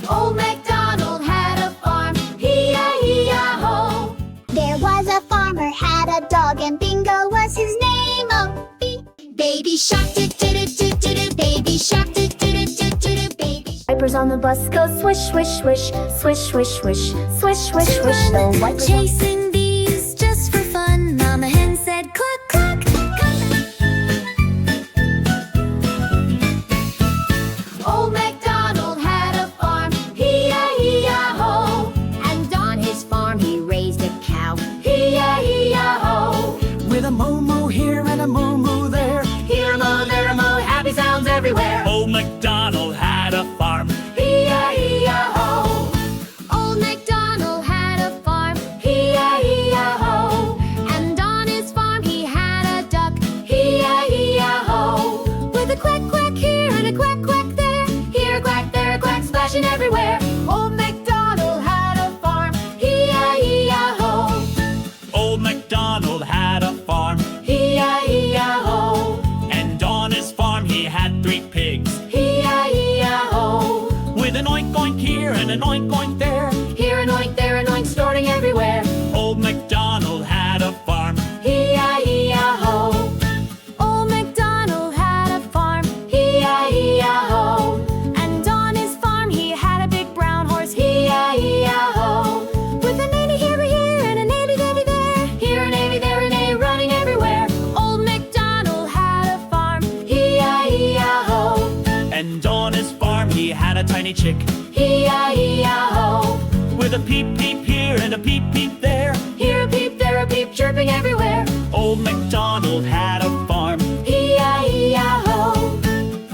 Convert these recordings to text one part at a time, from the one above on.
Old MacDonald had a farm, E-I-E-I-O. There was a farmer had a dog, and Bingo was his name. Oh, Baby shark, do-do-do-do-do-do, baby shark, do-do-do-do-do-do, baby. Wipers on the bus go swish, swish, swish, swish, swish, swish, swish, swish, swish. The wipers Chasing bees just for fun. Mama hen said cluck, cluck, cluck. Old MacDonald had a farm, E-I-E-I-O. And on his farm he raised a cow, E-I-E-I-O. With a moo-moo here and a moo-moo there. Here a mo, there a mo, happy sounds everywhere. Old MacDonald had a farm. E-I-E-I-O. Old MacDonald had a farm, E-I-E-I-O. And on his farm he had a duck, E-I-E-I-O. With a quack quack here and a quack quack there. Here a quack, there a quack, splashing everywhere. Old MacDonald had a farm, E-I-E-I-O. Old MacDonald had a farm. E-I-E-I-O. And on his farm he had 3 pigs. E-I-E-I-O. With an oink oink here and an oink oink there. Here an oink, there an oink, snorting everywhere. Old MacDonald had a farm. E-I-E-I-O. Old MacDonald had a farm, E-I-E-I-O. And on his farm he had a big brown horse, E-I-E-I-O. With a nanny here and a nanny daddy there. Here a navy, there a nay, running everywhere. Old MacDonald had a farm, E-I-E-I-O. And on his farm he had a tiny chick. E-I-E-I-O. With a peep peep here and a peep peep there. Here a peep, there a peep, chirping everywhere. Old MacDonald had a farm. E-I-E-I-O.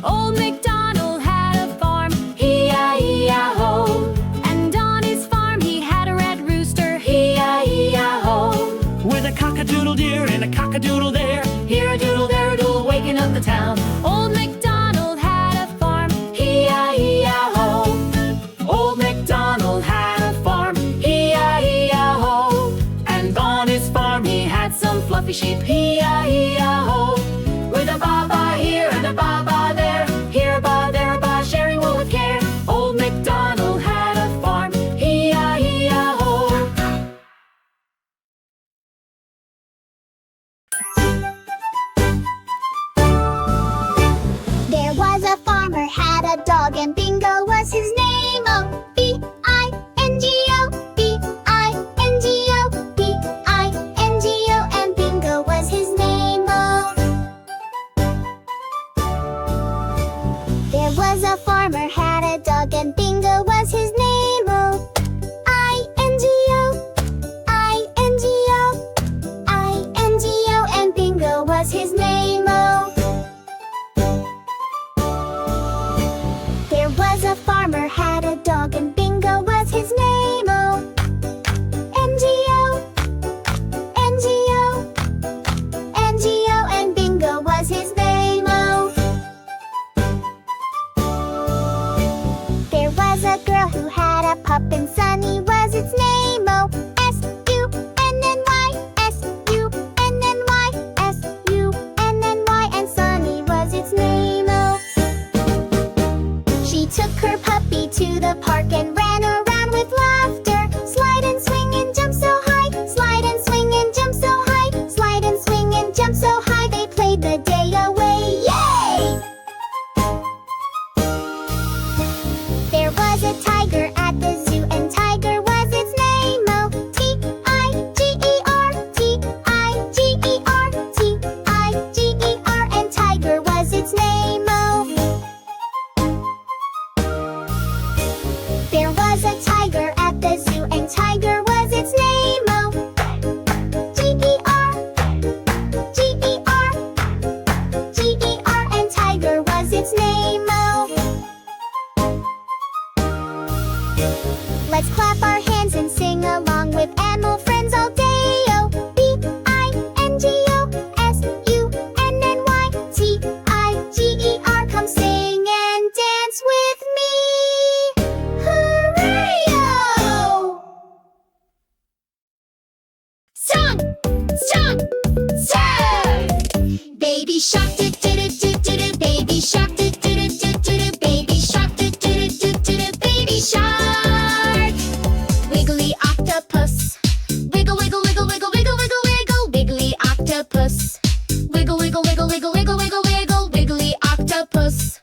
Old MacDonald had a farm, E-I-E-I-O. And on his farm he had a red rooster, E-I-E-I-O. With a cock-a-doodle deer and a cock-a-doodle there. Here a doodle, there a doodle, waking up the town. Old MacDonald had a farm, E-I-E-I-O. Old MacDonald had a farm. E-I-E-I-O. And on his farm he had some fluffy sheep, E-I-E-I-O. With a ba-ba here and a ba-ba there. Here a ba, there a ba, sharing wool with care. Old MacDonald had a farm, E-I-E-I-O. There was a farmer had a dog, and Bingo was his name. Oh, B-I-N-G-O, B-I-N-G-O, B-I-N-G-O, and Bingo was his name. Oh. There was a farmer had a dog, and Bingo was his name. Oh, I-N-G-O, I-N-G-O, I-N-G-O, and Bingo was his name. Oh. There was a farmer had a dog, and Bingo was his name. Oh, N-G-O, N-G-O, N-G-O, and Bingo was his name. Oh. There was a girl who had a pup, and Sunny was its name. Oh, S-U-N-N-Y, S-U-N-N-Y, S-U-N-N-Y, and Sunny was its name. Oh. She took her puppy to the park and ran around with laughter. Slide and swing and jump so high. Slide and swing and jump so high. Slide and swing and jump so high. They played the day away. Yay! There was a tiger at the zoo, and Tiger was its name. Oh, T-I-G-E-R, T-I-G-E-R, T-I-G-E-R, and Tiger was its name. Oh. There was a tiger at the zoo, and Tiger was its name. Oh, G-E-R, G-E-R, G-E-R, and Tiger was its name. Oh. Let's clap our hands and sing along with animal friends all day. Oh, B-I-N-G-O, S-U-N-N-Y, T-I-G-E-R. Come sing and dance with me. Hooray-o! Song, song, song! Baby shark, do do do do do do. Baby shark, do do do do do do. Baby shark, do do do do do do. Baby shark. Wiggly octopus. Wiggle wiggle wiggle wiggle wiggle wiggle wiggle. Wiggly octopus. Wiggle wiggle wiggle wiggle wiggle wiggle wiggle. Wiggly octopus.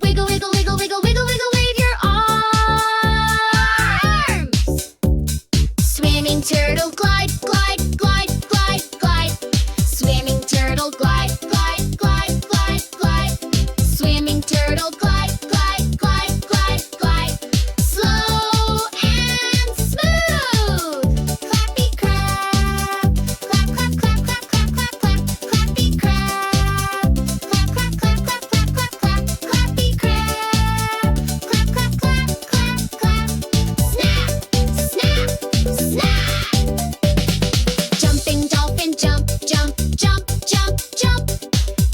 Wiggle wiggle wiggle wiggle wiggle wiggle. Wave your arms. Swimming turtle, glide glide glide glide glide. Swimming turtle, glide glide glide glide glide. Swimming turtle, glide glide glide glide glide. Slow and smooth. Clappy crab. Clap clap clap clap clap clap clap. Clappy crab. Clap clap clap clap clap clap clap. Clappy crab. Clap clap clap clap clap. Snap snap snap. Jumping dolphin, jump jump jump jump jump.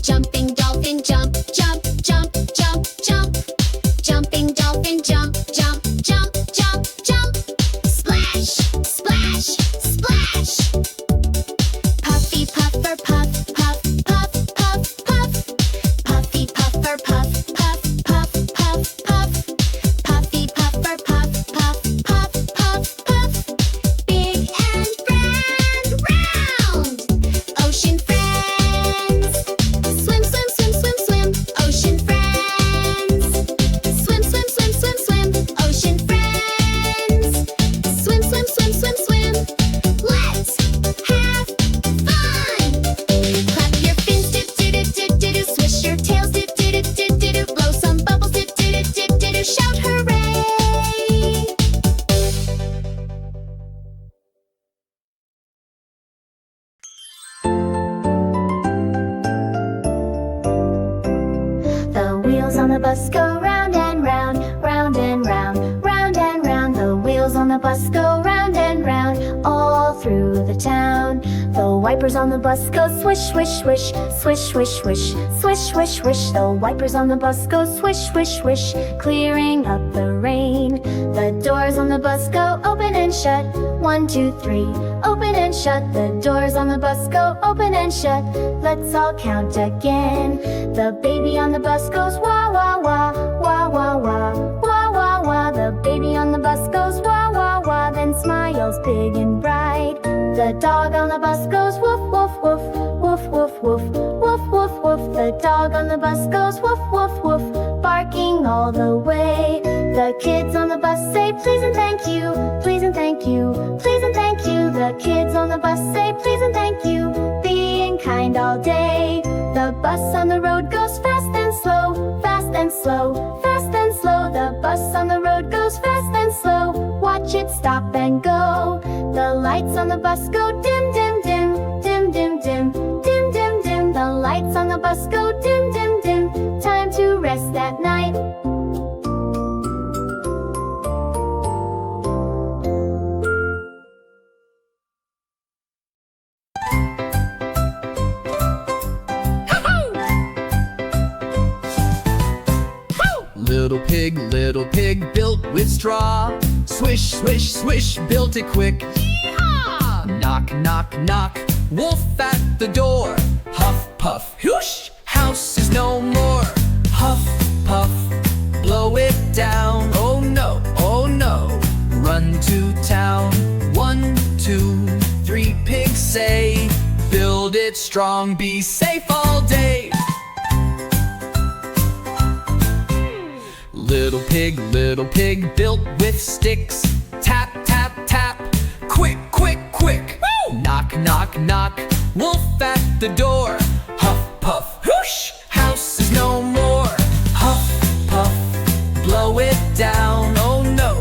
Jumping dolphin, jump jump jump jump jump. Jumping dolphin, jump jump jump jump jump. Splash splash splash. Puffy puffer puff puff puff puff puff. Puffy puffer puff puff puff puff puff. Puffy puffer puff puff puff puff puff. Big and round. Ocean friends. Swim swim swim swim swim. Ocean friends. Swim swim swim swim swim. Ocean friends. Swim swim swim swim swim. Let's have fun. Clap your fins, do do do do do do. Swish your tails, do do do do do do. Blow some bubbles, do do do do do do. Shout hooray! The wheels on the bus go round and round, round and round, round and round. The wheels on the bus go round and round, all through the town. The wipers on the bus go swish, swish, swish, swish, swish, swish, swish, swish, swish. The wipers on the bus go swish, swish, swish, clearing up the rain. The doors on the bus go open and shut, 1, 2, 3, open and shut. The doors on the bus go open and shut. Let's all count again. The baby on the bus goes wah wah wah, wah wah wah, wah wah wah. The baby on the bus goes wah wah wah, then smiles big and bright. The dog on the bus goes woof woof woof, woof woof woof, woof woof woof. The dog on the bus goes woof woof woof, barking all the way. The kids on the bus say please and thank you, please and thank you, please and thank you. The kids on the bus say please and thank you, being kind all day. The bus on the road goes fast and slow, fast and slow, fast and slow. The bus on the road goes fast and slow, watch it stop and go. The lights on the bus go dim dim dim, dim dim dim, dim dim dim. The lights on the bus go dim dim dim, time to rest at night. Little pig built with straw. Swish, swish, swish, built it quick. Yeehaw! Knock, knock, knock, wolf at the door. Huff, puff, whoosh, house is no more. Huff, puff, blow it down. Oh no, run to town. 1, 2, 3, pigs say, build it strong, be safe all day. Little pig built with sticks. Tap, tap, tap, quick, quick, quick. Woo! Knock, knock, knock, wolf at the door. Huff, puff, whoosh, house is no more. Huff, puff, blow it down. Oh no,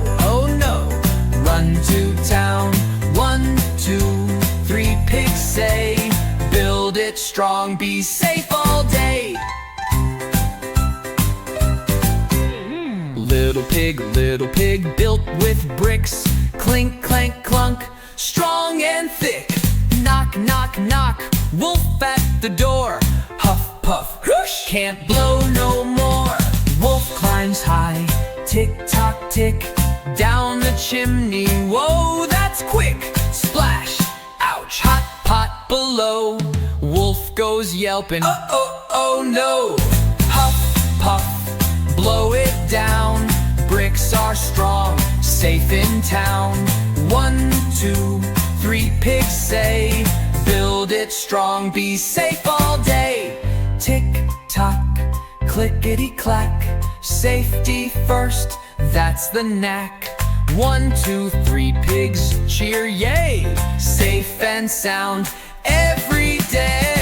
run to town. 1, 2, 3, pigs say, build it strong, be safe all day. Little pig built with bricks. Clink, clank, clunk, strong and thick. Knock, knock, knock, wolf at the door. Huff, puff, whoosh, can't blow no more. Wolf climbs high, tick tock tick, down the chimney. Whoa, that's quick. Splash, ouch, hot pot below. Wolf goes yelping, no, no. Huff, puff, blow it down. Bricks are strong, safe in town. 1, 2, 3 pigs say, build it strong, be safe all day. Tick tock, clickety clack, safety first, that's the knack. 1, 2, 3 pigs cheer, yay! Safe and sound every day.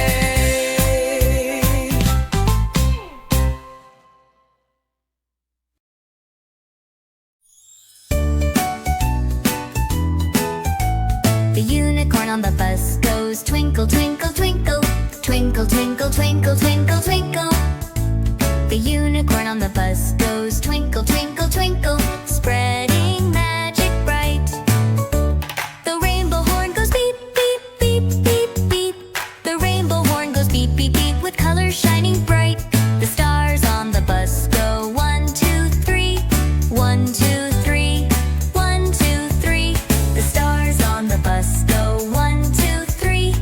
The unicorn on the bus goes twinkle, twinkle, twinkle. Twinkle, twinkle, twinkle, twinkle, twinkle. The unicorn on the bus goes twinkle, twinkle, twinkle, spreading magic bright. The rainbow horn goes beep, beep, beep, beep, beep. The rainbow horn goes beep, beep, beep, with colors shining bright. The stars on the bus go 1, 2, 3. 1, 2, 3. 1, 2, 3. The stars on the bus go 1, 2, 3,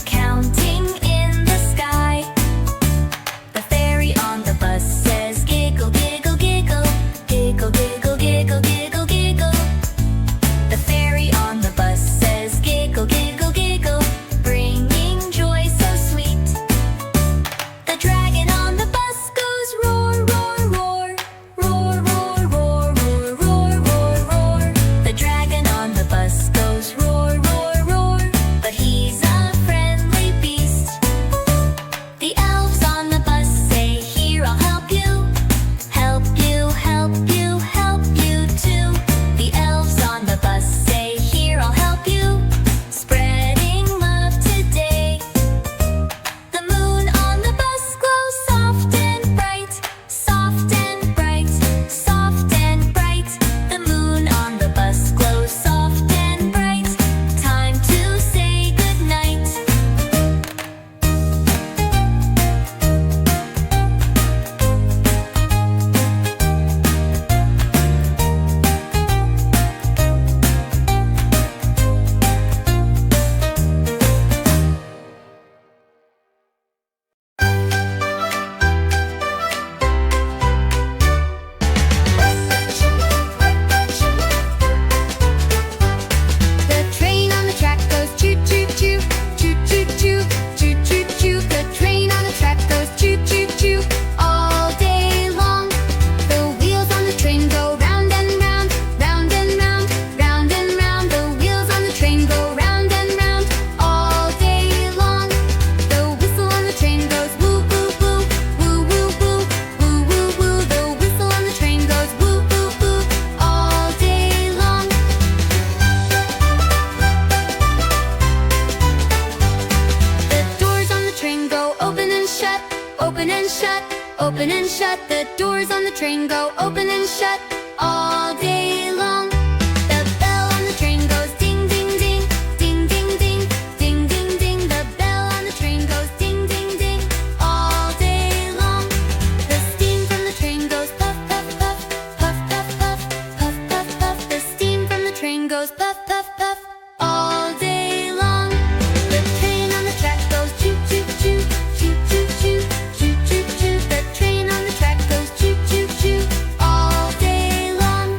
counting in the sky. The fairy on the bus says giggle, giggle, giggle. Giggle, giggle, giggle, giggle, giggle. The fairy on the bus says giggle, giggle, giggle, bringing joy so sweet. The dragon on the bus goes roar, roar, roar. Roar, roar, roar, roar, roar, roar, roar. The dragon on the bus goes roar, roar, roar, but he's a friendly beast. The elves on the bus say, here I'll help you. Help you, help you, help you too. The elves on the bus say, here I'll help you. Spreading love today. The moon on the bus glows soft and bright. Soft and bright, soft and bright. The moon on the bus glows soft and bright. Time to say goodnight. The train on the track goes choo choo choo, choo choo choo, choo choo choo. The train on the track goes choo choo choo all day long. The wheels on the train go round and round, round and round, round and round. The wheels on the train go round and round all day long. The whistle on the train goes woo woo woo, woo woo woo, woo woo woo. The whistle on the train goes woo woo woo all day long. The doors on the train go open and shut, open and shut, open and shut. The doors on the train go open and shut all day long. The bell on the train goes ding ding ding, ding ding ding, ding ding ding. The bell on the train goes ding ding ding all day long. The steam from the train goes puff puff puff, puff puff puff, puff puff puff. The steam from the train goes puff puff puff all day long. The train on the track goes choo choo choo, choo choo choo, choo choo choo. The train on the track goes choo choo choo all day long.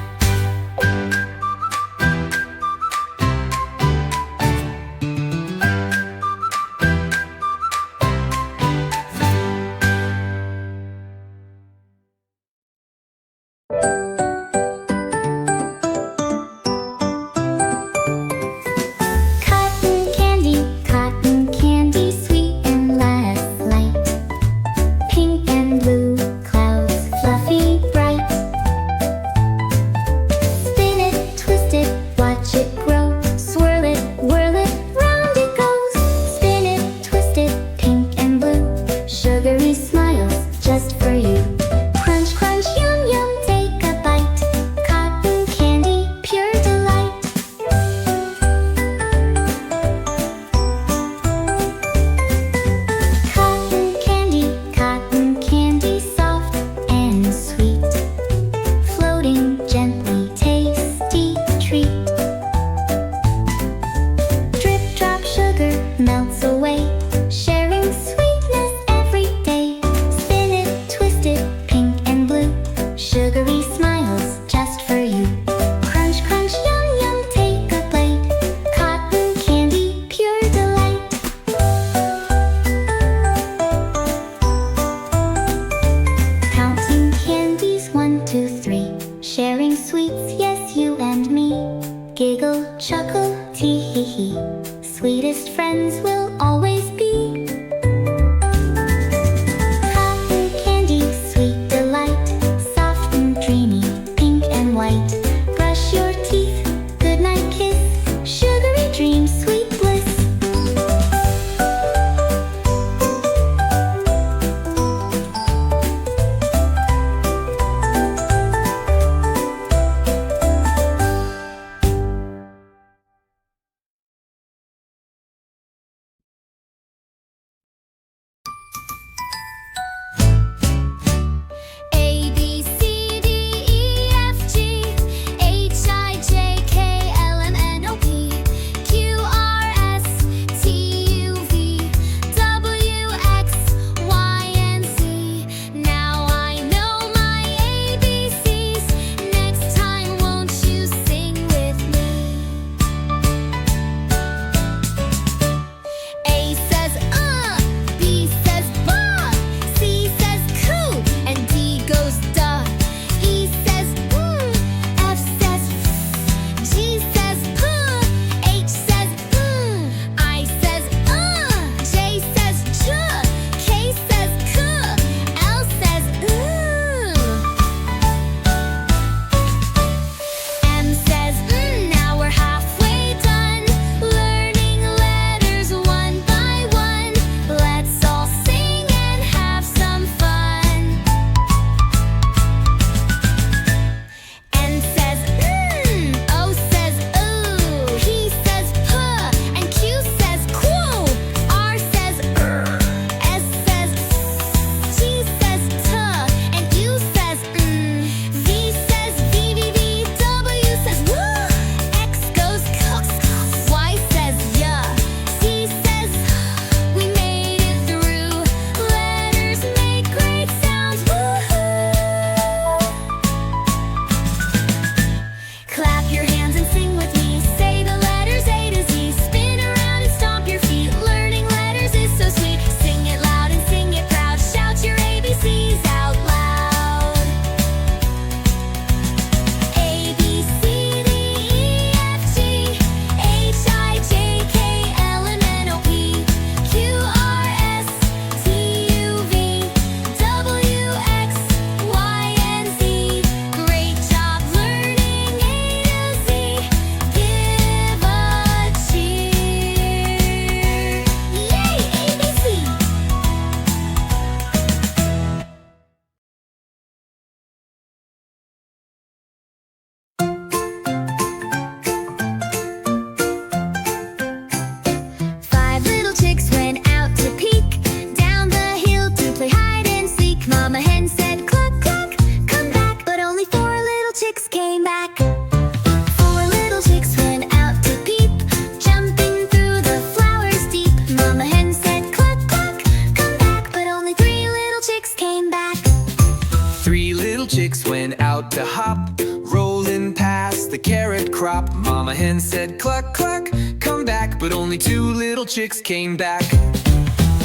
crop. Mama hen said cluck cluck, come back, but only 2 little chicks came back.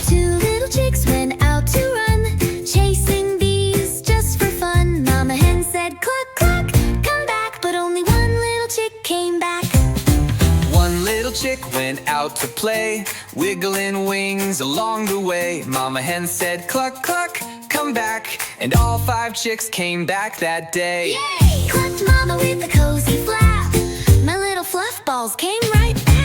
2 little chicks went out to run, chasing bees just for fun. Mama hen said cluck cluck, come back, but only 1 little chick came back. 1 little chick went out to play, wiggling wings along the way. Mama hen said cluck cluck, come back, and all 5 chicks came back that day. Yay! Clucked Mama with a cozy flap. My little fluff balls came right back.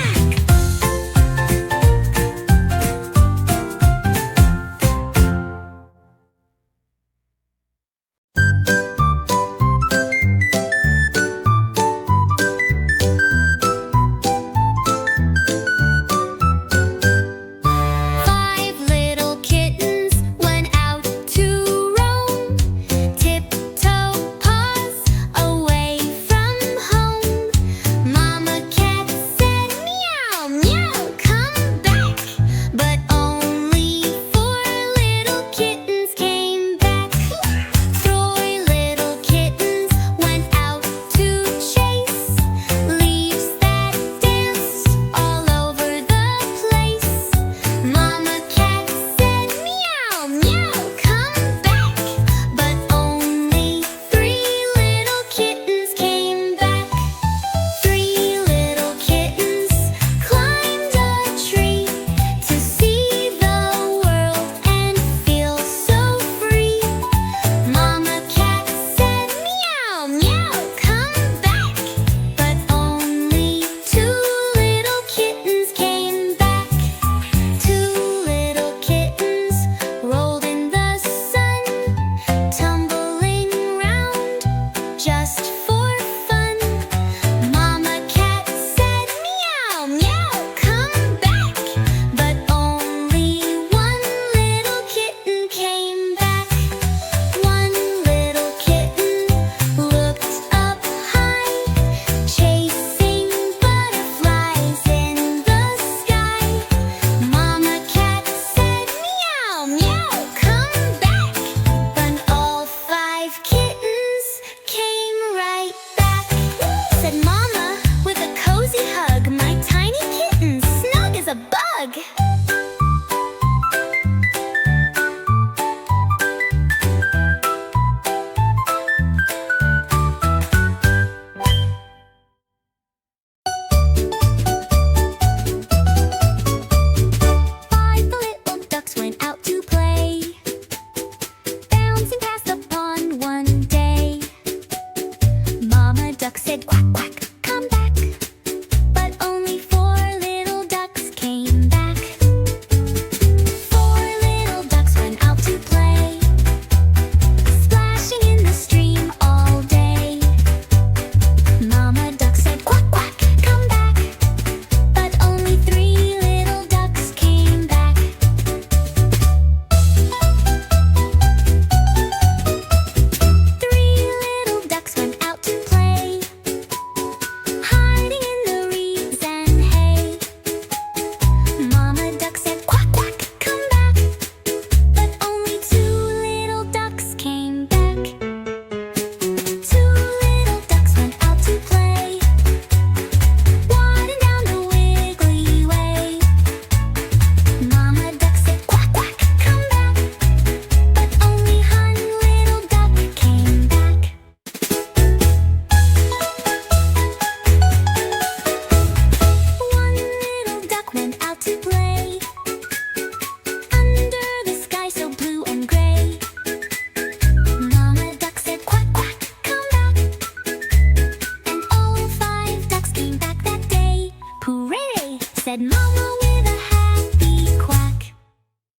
said Mama with a happy quack.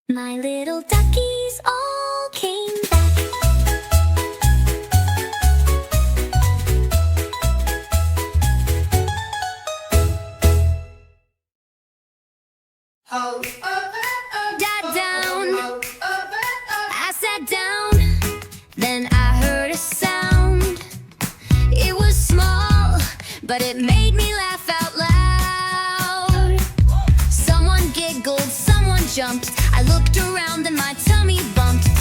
My little duckies all came back. Sat down, I sat down, then I heard a sound. It was small, but it made me laugh out loud. Someone giggled, someone jumped. I looked around and my tummy bumped.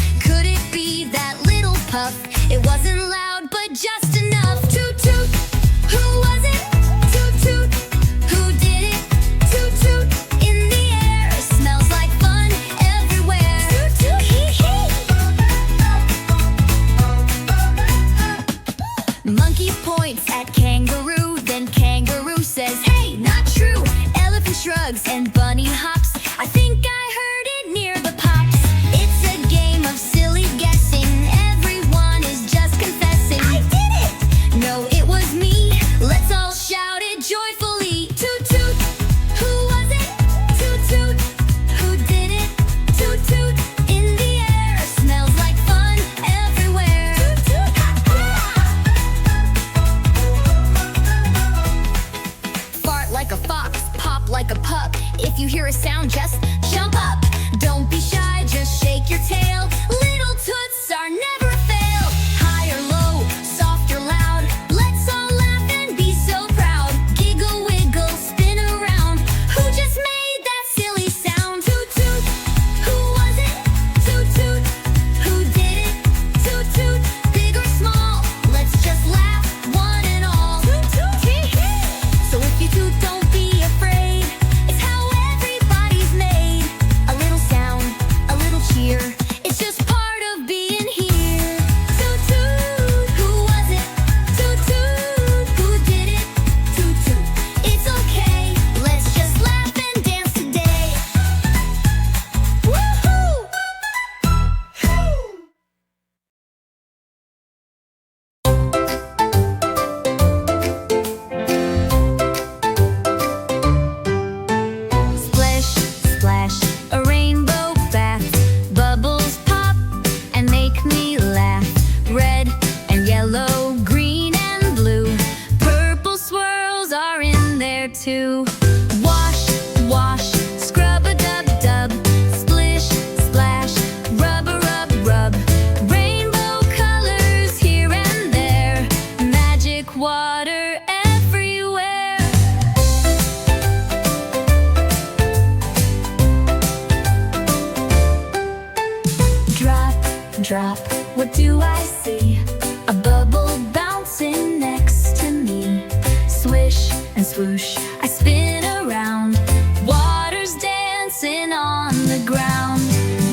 drop. What do I see? A bubble bouncing next to me. Swish and swoosh, I spin around. Water's dancing on the ground.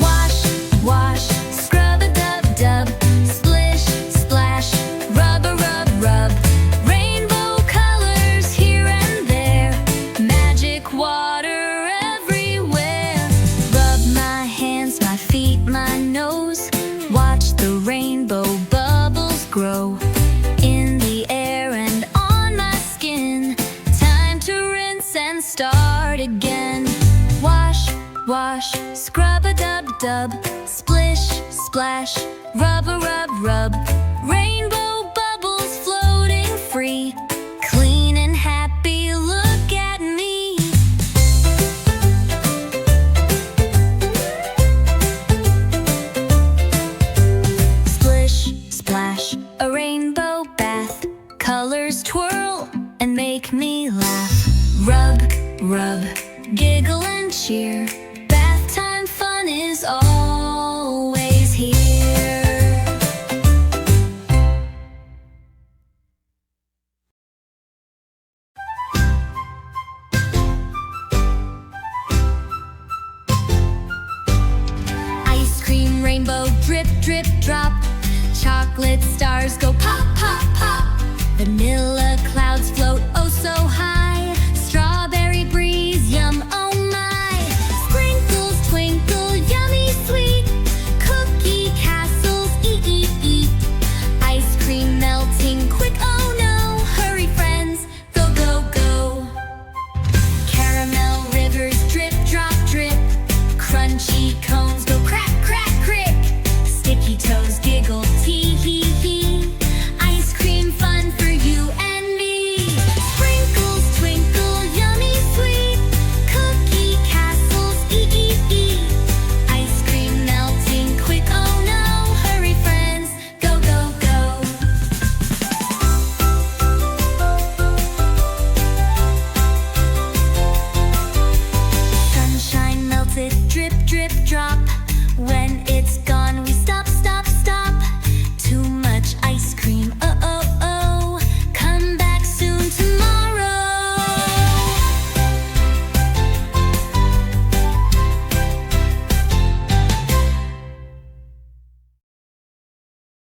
Wash, wash, scrub-a-dub-dub. Splish, splash, rub-a-rub-rub. Rainbow colors here and there. Magic water everywhere. Rub my hands, my feet, my nose. Watch the rainbow bubbles grow in the air and on my skin. Time to rinse and start again. Wash, wash, scrub-a-dub-dub. Splish, splash, rub-a-rub-rub. Rainbow bubbles floating free. Clean and happy, look at me. Splish, splash, a rainbow bath. Colors twirl and make me laugh. Rub, rub, giggle and cheer. Bath time fun is always here. Ice cream rainbow drip, drip, drop. Chocolate stars go pop, pop, pop. Vanilla clouds float oh so high.